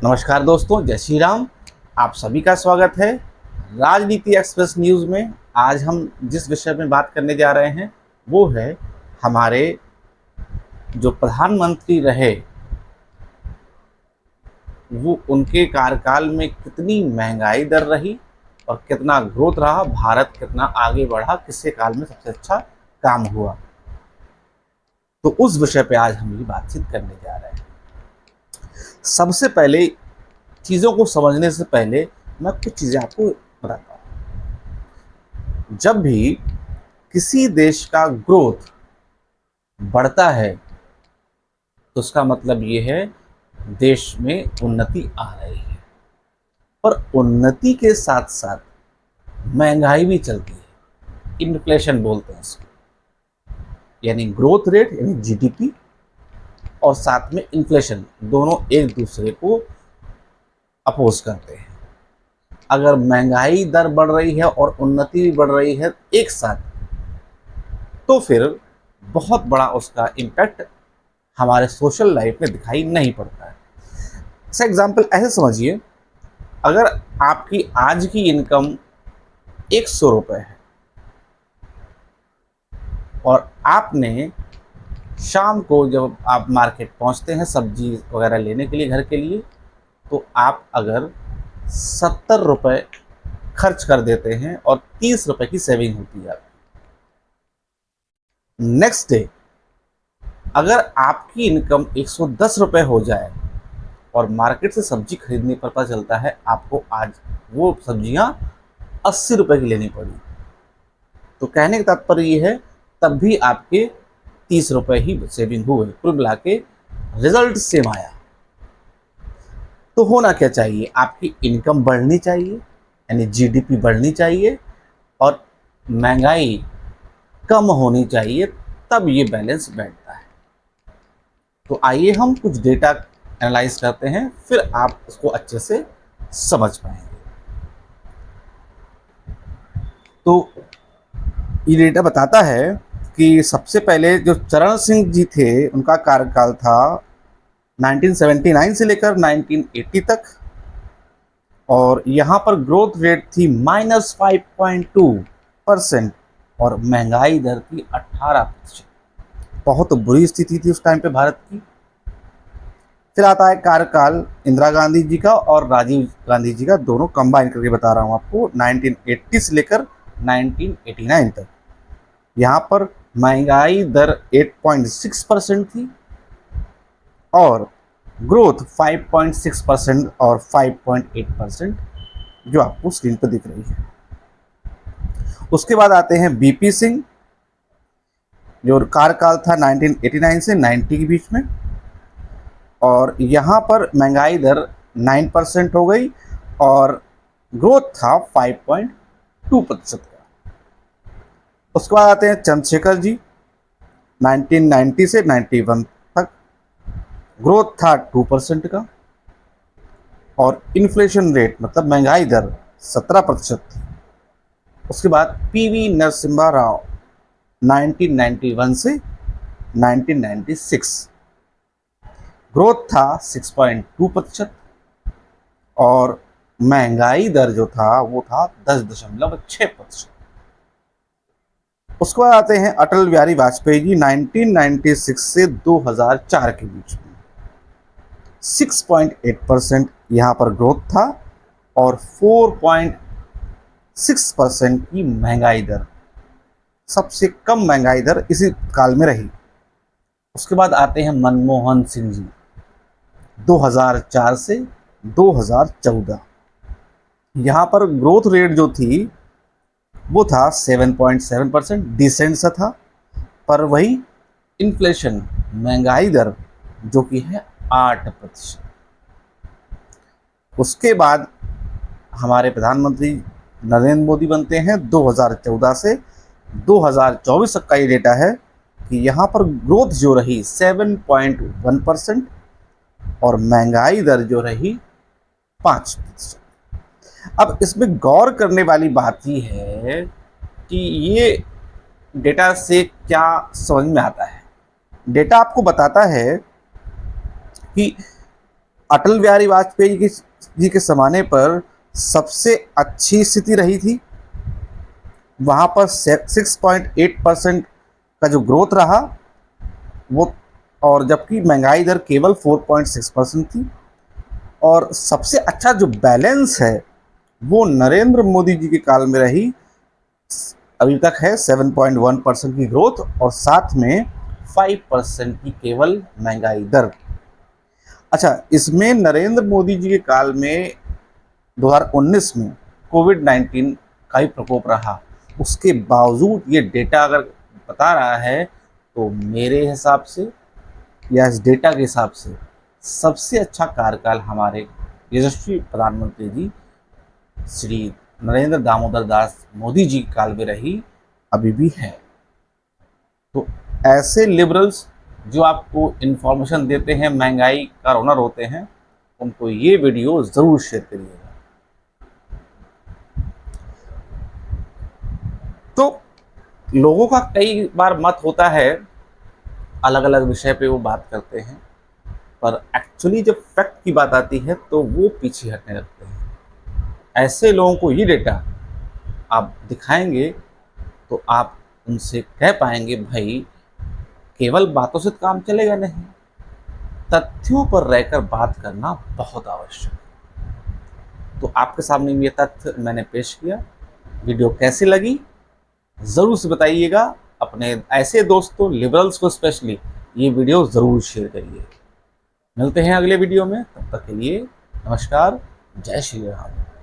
नमस्कार दोस्तों, जय श्री राम। आप सभी का स्वागत है राजनीति एक्सप्रेस न्यूज़ में। आज हम जिस विषय में बात करने जा रहे हैं वो है हमारे जो प्रधानमंत्री रहे वो उनके कार्यकाल में कितनी महंगाई दर रही और कितना ग्रोथ रहा, भारत कितना आगे बढ़ा, किसके काल में सबसे अच्छा काम हुआ। तो उस विषय पे आज हम ये बातचीत करने जा रहे हैं। सबसे पहले चीज़ों को समझने से पहले मैं कुछ चीज़ें आपको बताता हूँ। जब भी किसी देश का ग्रोथ बढ़ता है तो उसका मतलब ये है देश में उन्नति आ रही है। पर उन्नति के साथ साथ महंगाई भी चलती है, इन्फ्लेशन बोलते हैं इसको, यानी ग्रोथ रेट यानी जीडीपी और साथ में इन्फ्लेशन, दोनों एक दूसरे को अपोज करते हैं। अगर महंगाई दर बढ़ रही है और उन्नति भी बढ़ रही है एक साथ, तो फिर बहुत बड़ा उसका इम्पैक्ट हमारे सोशल लाइफ में दिखाई नहीं पड़ता है। जैसे एग्जाम्पल ऐसे समझिए, अगर आपकी आज की इनकम 100 रुपये है और आपने शाम को जब आप मार्केट पहुंचते हैं सब्जी वगैरह लेने के लिए घर के लिए, तो आप अगर 70 रुपये खर्च कर देते हैं और 30 रुपये की सेविंग होती है। नेक्स्ट डे अगर आपकी इनकम 110 रुपये हो जाए और मार्केट से सब्जी खरीदने पर पता चलता है आपको आज वो सब्जियां 80 रुपये की लेनी पड़ी, तो कहने का तात्पर्य ये है तब भी आपके 30 रुपये ही सेविंग हुए। कुल मिला के रिजल्ट सेम आया। तो होना क्या चाहिए, आपकी इनकम बढ़नी चाहिए यानी जीडीपी बढ़नी चाहिए और महंगाई कम होनी चाहिए, तब ये बैलेंस बैठता है। तो आइए हम कुछ डेटा एनालाइज करते हैं, फिर आप इसको अच्छे से समझ पाएंगे। तो ये डेटा बताता है कि सबसे पहले जो चरण सिंह जी थे उनका कार्यकाल था 1979 से लेकर 1980 तक, और यहाँ पर ग्रोथ रेट थी -5.2% और महंगाई दर थी 18%। बहुत बुरी स्थिति थी उस टाइम पे भारत की। फिर आता है कार्यकाल इंदिरा गांधी जी का और राजीव गांधी जी का, दोनों कंबाइन करके बता रहा हूँ आपको, 1980 से लेकर 1989 तक। यहाँ पर महंगाई दर 8.6% थी और ग्रोथ 5.6% और 5.8% जो आपको स्क्रीन पर दिख रही है। उसके बाद आते हैं बीपी सिंह, जो कार्यकाल था 1989 से 90 के बीच में, और यहाँ पर महंगाई दर 9% हो गई और ग्रोथ था 5.2% का। उसके बाद आते हैं चंद्रशेखर जी, 1990 से 91 तक, ग्रोथ था 2% का और इन्फ्लेशन रेट मतलब महंगाई दर 17% थी। उसके बाद पीवी नरसिम्हा राव 1991 से 1996, ग्रोथ था 6.2% और महंगाई दर जो था वो था 10.6%। उसके बाद आते हैं अटल बिहारी वाजपेयी जी, 1996 से 2004 के बीच में 6.8% यहाँ पर ग्रोथ था और 4.6% की महंगाई दर, सबसे कम महंगाई दर इसी काल में रही। उसके बाद आते हैं मनमोहन सिंह जी, 2004 से 2014, यहाँ पर ग्रोथ रेट जो थी वो था 7.7%, डिसेंट सा था, पर वही इन्फ्लेशन महंगाई दर जो कि है 8%। उसके बाद हमारे प्रधानमंत्री नरेंद्र मोदी बनते हैं 2014 से 2024 तक का ये डेटा है कि यहाँ पर ग्रोथ जो रही 7.1% और महंगाई दर जो रही 5%। अब इसमें गौर करने वाली बात ये है कि ये डेटा से क्या समझ में आता है। डेटा आपको बताता है कि अटल बिहारी वाजपेयी जी के ज़माने पर सबसे अच्छी स्थिति रही थी, वहाँ पर 6.8% का जो ग्रोथ रहा वो, और जबकि महंगाई दर केवल 4.6% थी। और सबसे अच्छा जो बैलेंस है वो नरेंद्र मोदी जी के काल में रही, अभी तक है 7.1% की ग्रोथ और साथ में 5% की केवल महंगाई दर। अच्छा, इसमें नरेंद्र मोदी जी के काल में 2019 में कोविड-19 का ही प्रकोप रहा, उसके बावजूद ये डेटा अगर बता रहा है तो मेरे हिसाब से या इस डेटा के हिसाब से सबसे अच्छा कार्यकाल हमारे यशस्वी प्रधानमंत्री जी श्री नरेंद्र दामोदर दास मोदी जी के काल में रही, अभी भी है। तो ऐसे लिबरल्स जो आपको इन्फॉर्मेशन देते हैं, महंगाई का ओनर होते हैं, उनको ये वीडियो ज़रूर शेयर करिएगा। तो लोगों का कई बार मत होता है, अलग अलग विषय पे वो बात करते हैं, पर एक्चुअली जब फैक्ट की बात आती है तो वो पीछे हटने लगते हैं। ऐसे लोगों को ये डेटा आप दिखाएंगे तो आप उनसे कह पाएंगे भाई केवल बातों से काम चलेगा नहीं, तथ्यों पर रहकर बात करना बहुत आवश्यक है। तो आपके सामने ये तथ्य मैंने पेश किया। वीडियो कैसी लगी ज़रूर से बताइएगा। अपने ऐसे दोस्तों लिबरल्स को स्पेशली ये वीडियो ज़रूर शेयर करिए। मिलते हैं अगले वीडियो में, तब तक के लिए नमस्कार, जय श्री राम।